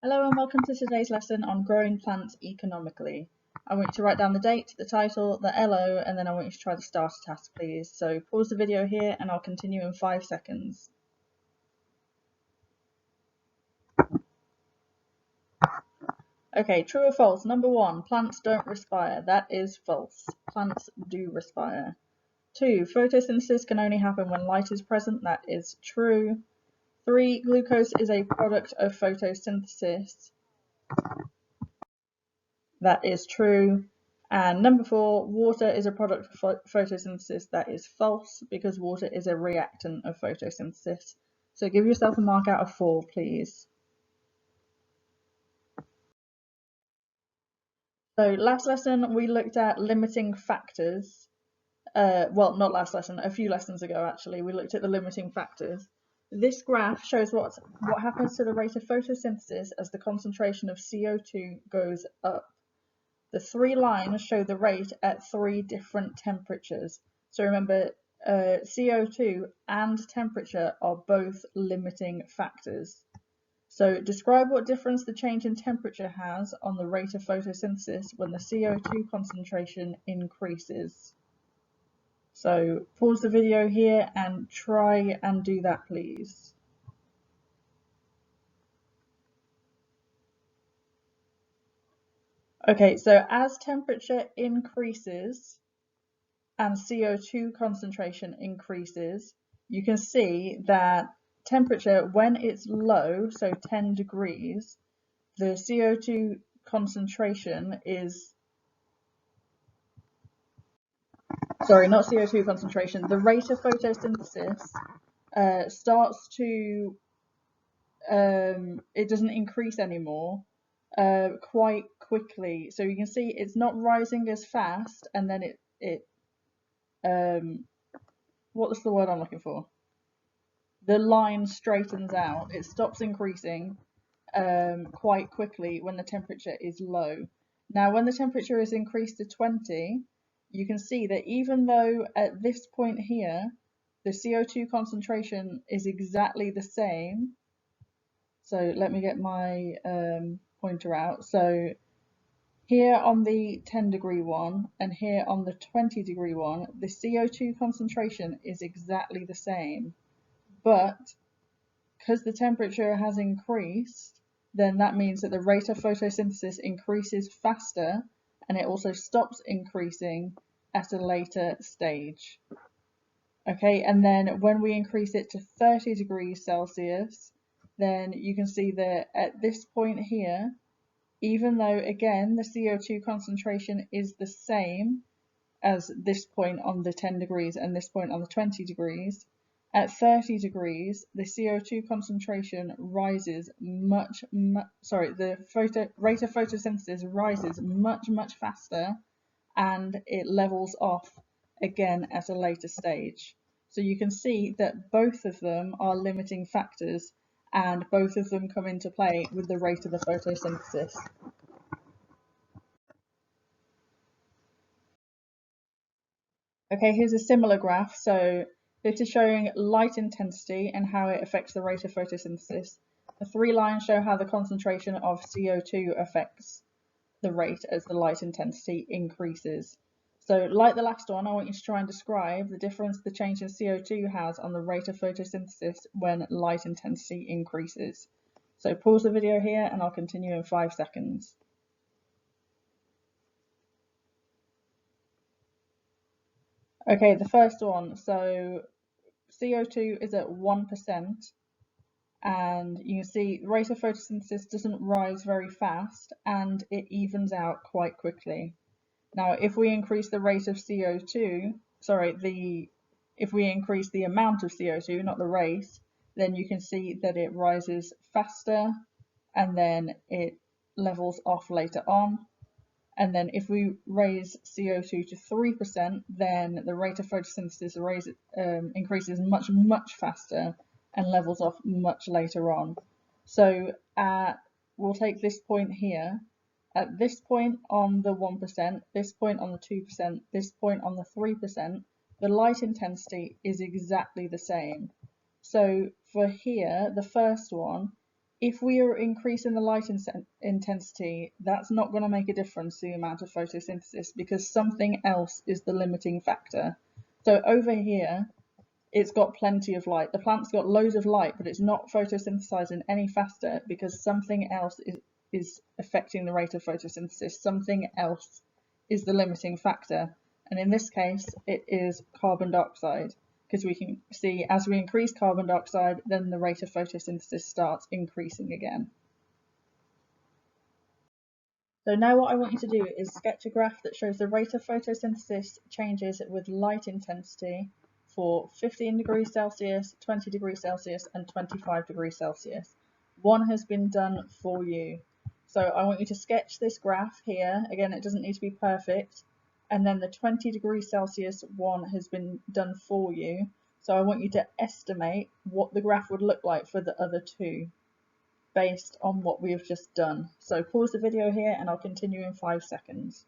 Hello and welcome to today's lesson on growing plants economically. I want you to write down the date, the title, the LO, and then I want you to try the starter task, please. So pause the video here and I'll continue in 5 seconds. Okay, true or false? Number 1, plants don't respire. That is false. Plants do respire. 2, photosynthesis can only happen when light is present. That is true. 3, glucose is a product of photosynthesis. That is true. And number 4, water is a product of photosynthesis. That is false because water is a reactant of photosynthesis. So give yourself a mark out of 4, please. So last lesson we looked at limiting factors. Well, not last lesson, a few lessons ago actually, we looked at the limiting factors. This graph shows what happens to the rate of photosynthesis as the concentration of CO2 goes up. The 3 lines show the rate at 3 different temperatures. So remember, CO2 and temperature are both limiting factors. So describe what difference the change in temperature has on the rate of photosynthesis when the CO2 concentration increases. So pause the video here and try and do that, please. Okay, so as temperature increases and CO2 concentration increases, you can see that temperature, when it's low, so 10 degrees, the CO2 concentration is, sorry, not CO2 concentration, the rate of photosynthesis starts to, it doesn't increase anymore quite quickly. So you can see it's not rising as fast, and then what's the word I'm looking for? The line straightens out. It stops increasing quite quickly when the temperature is low. Now, when the temperature is increased to 20, you can see that even though at this point here, the CO2 concentration is exactly the same. So let me get my pointer out. So here on the 10 degree one and here on the 20 degree one, the CO2 concentration is exactly the same. But because the temperature has increased, then that means that the rate of photosynthesis increases faster, and it also stops increasing at a later stage. Okay, and then when we increase it to 30 degrees Celsius, then you can see that at this point here, even though again the CO2 concentration is the same as this point on the 10 degrees and this point on the 20 degrees, at 30 degrees, the CO2 concentration rises the rate of photosynthesis rises much faster, and it levels off again at a later stage. So you can see that both of them are limiting factors, and both of them come into play with the rate of the photosynthesis. Okay, here's a similar graph. So this is showing light intensity and how it affects the rate of photosynthesis. The 3 lines show how the concentration of CO2 affects the rate as the light intensity increases. So like the last one, I want you to try and describe the difference the change in CO2 has on the rate of photosynthesis when light intensity increases. So pause the video here and I'll continue in 5 seconds. Okay, the first one, so CO2 is at 1%, and you can see the rate of photosynthesis doesn't rise very fast and it evens out quite quickly. Now, if we increase the rate of CO2, if we increase the amount of CO2, not the rate, then you can see that it rises faster and then it levels off later on. And then if we raise CO2 to 3%, then the rate of photosynthesis increases much faster and levels off much later on. So we'll take this point here. At this point on the 1%, this point on the 2%, this point on the 3%, the light intensity is exactly the same. So for here, the first one, if we are increasing the light intensity, that's not going to make a difference to the amount of photosynthesis because something else is the limiting factor. So over here, it's got plenty of light. The plant's got loads of light, but it's not photosynthesizing any faster because something else is affecting the rate of photosynthesis. Something else is the limiting factor. And in this case, it is carbon dioxide, because we can see as we increase carbon dioxide, then the rate of photosynthesis starts increasing again. So now what I want you to do is sketch a graph that shows the rate of photosynthesis changes with light intensity for 15 degrees Celsius, 20 degrees Celsius, and 25 degrees Celsius. One has been done for you. So I want you to sketch this graph here. Again, it doesn't need to be perfect. And then the 20 degrees Celsius one has been done for you. So I want you to estimate what the graph would look like for the other two based on what we have just done. So pause the video here and I'll continue in 5 seconds.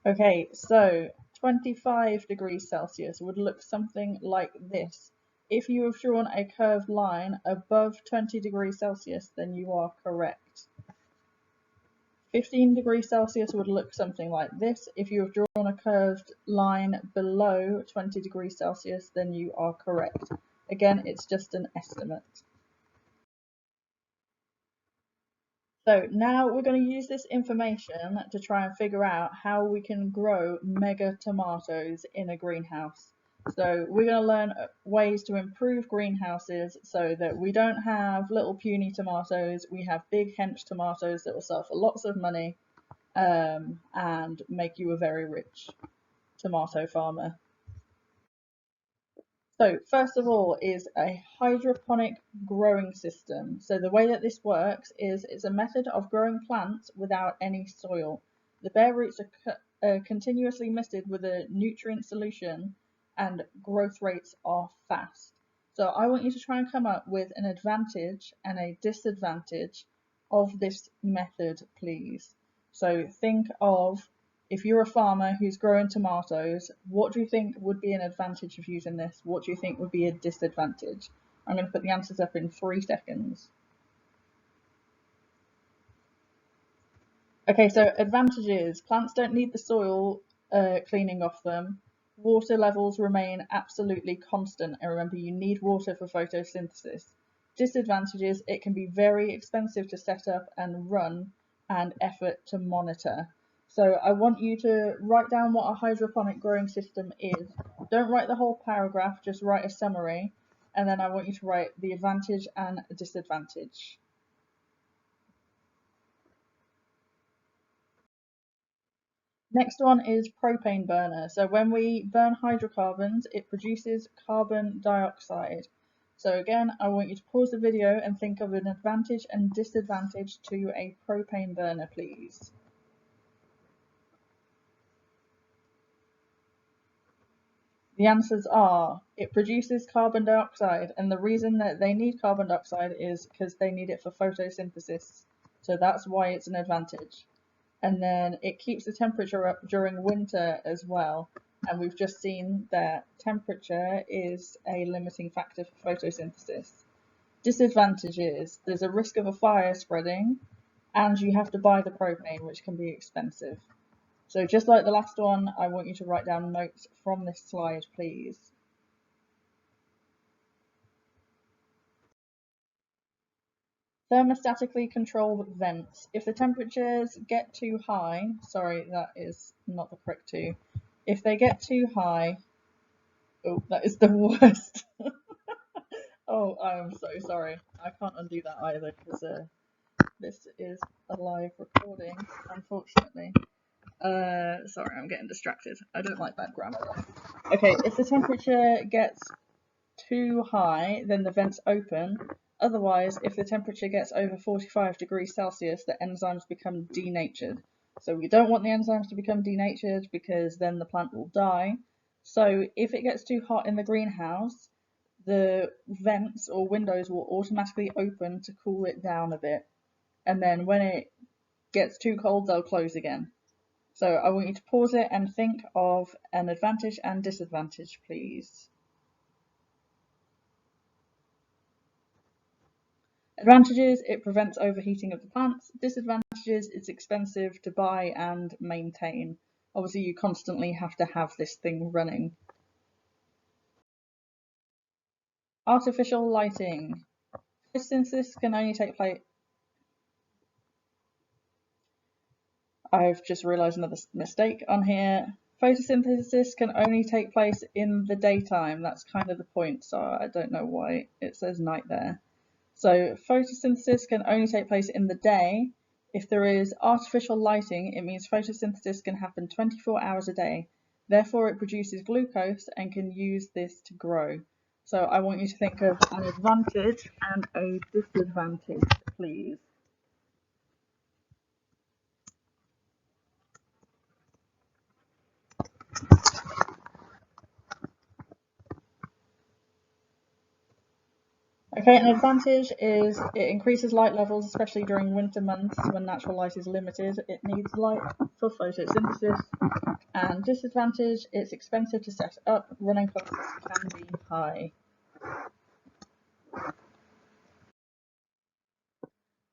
Okay, so 25 degrees Celsius would look something like this. If you have drawn a curved line above 20 degrees Celsius, then you are correct. 15 degrees Celsius would look something like this. If you have drawn a curved line below 20 degrees Celsius, then you are correct. Again, it's just an estimate. So now we're going to use this information to try and figure out how we can grow mega tomatoes in a greenhouse. So we're going to learn ways to improve greenhouses so that we don't have little puny tomatoes, we have big hench tomatoes that will sell for lots of money and make you a very rich tomato farmer. So first of all is a hydroponic growing system. So the way that this works is it's a method of growing plants without any soil. The bare roots are continuously misted with a nutrient solution and growth rates are fast. So I want you to try and come up with an advantage and a disadvantage of this method, please. So think of, if you're a farmer who's growing tomatoes, what do you think would be an advantage of using this? What do you think would be a disadvantage? I'm going to put the answers up in 3 seconds. Okay, so advantages. Plants don't need the soil cleaning off them. Water levels remain absolutely constant. And remember, you need water for photosynthesis. Disadvantages, it can be very expensive to set up and run and effort to monitor. So I want you to write down what a hydroponic growing system is. Don't write the whole paragraph, just write a summary. And then I want you to write the advantage and disadvantage. Next one is propane burner. So when we burn hydrocarbons, it produces carbon dioxide. So again, I want you to pause the video and think of an advantage and disadvantage to a propane burner, please. The answers are, it produces carbon dioxide, and the reason that they need carbon dioxide is because they need it for photosynthesis. So that's why it's an advantage. And then it keeps the temperature up during winter as well. And we've just seen that temperature is a limiting factor for photosynthesis. Disadvantage is there's a risk of a fire spreading, and you have to buy the propane, which can be expensive. So just like the last one, I want you to write down notes from this slide, please. Thermostatically controlled vents. If the temperatures get too high, sorry, that is not the correct two. If they get too high, oh, that is the worst. Oh, I'm so sorry. I can't undo that either because this is a live recording, unfortunately. Sorry, I'm getting distracted. I don't like bad grammar. Okay, if the temperature gets too high, then the vents open. Otherwise, if the temperature gets over 45 degrees Celsius, the enzymes become denatured. So we don't want the enzymes to become denatured because then the plant will die. So if it gets too hot in the greenhouse, the vents or windows will automatically open to cool it down a bit. And then when it gets too cold, they'll close again. So I want you to pause it and think of an advantage and disadvantage, please. Advantages, it prevents overheating of the plants. Disadvantages, it's expensive to buy and maintain. Obviously, you constantly have to have this thing running. Artificial lighting. Photosynthesis can only take place. I've just realised another mistake on here. Photosynthesis can only take place in the daytime. That's kind of the point, so I don't know why it says night there. So photosynthesis can only take place in the day. If there is artificial lighting, it means photosynthesis can happen 24 hours a day. Therefore, it produces glucose and can use this to grow. So I want you to think of an advantage and a disadvantage, please. Okay, an advantage is it increases light levels, especially during winter months when natural light is limited. It needs light for photosynthesis. And disadvantage, it's expensive to set up. Running costs can be high.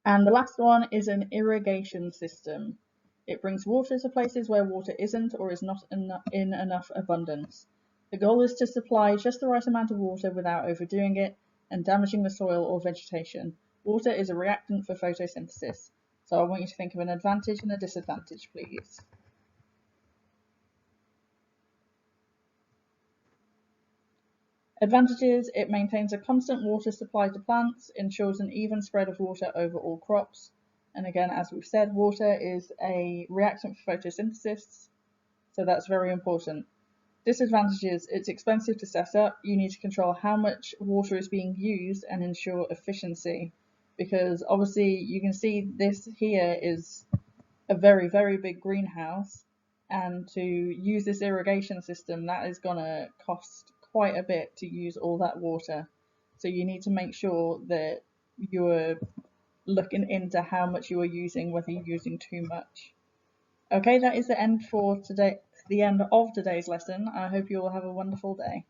And the last one is an irrigation system. It brings water to places where water isn't or is not in enough abundance. The goal is to supply just the right amount of water without overdoing it and damaging the soil or vegetation. Water is a reactant for photosynthesis. So I want you to think of an advantage and a disadvantage, please. Advantages, it maintains a constant water supply to plants, ensures an even spread of water over all crops. And again, as we've said, water is a reactant for photosynthesis, so that's very important. Disadvantages, it's expensive to set up. You need to control how much water is being used and ensure efficiency, because obviously you can see this here is a very, very big greenhouse, and to use this irrigation system, that is going to cost quite a bit to use all that water. So you need to make sure that you're looking into how much you are using, whether you're using too much. Okay, that is the end for today, the end of today's lesson. I hope you all have a wonderful day.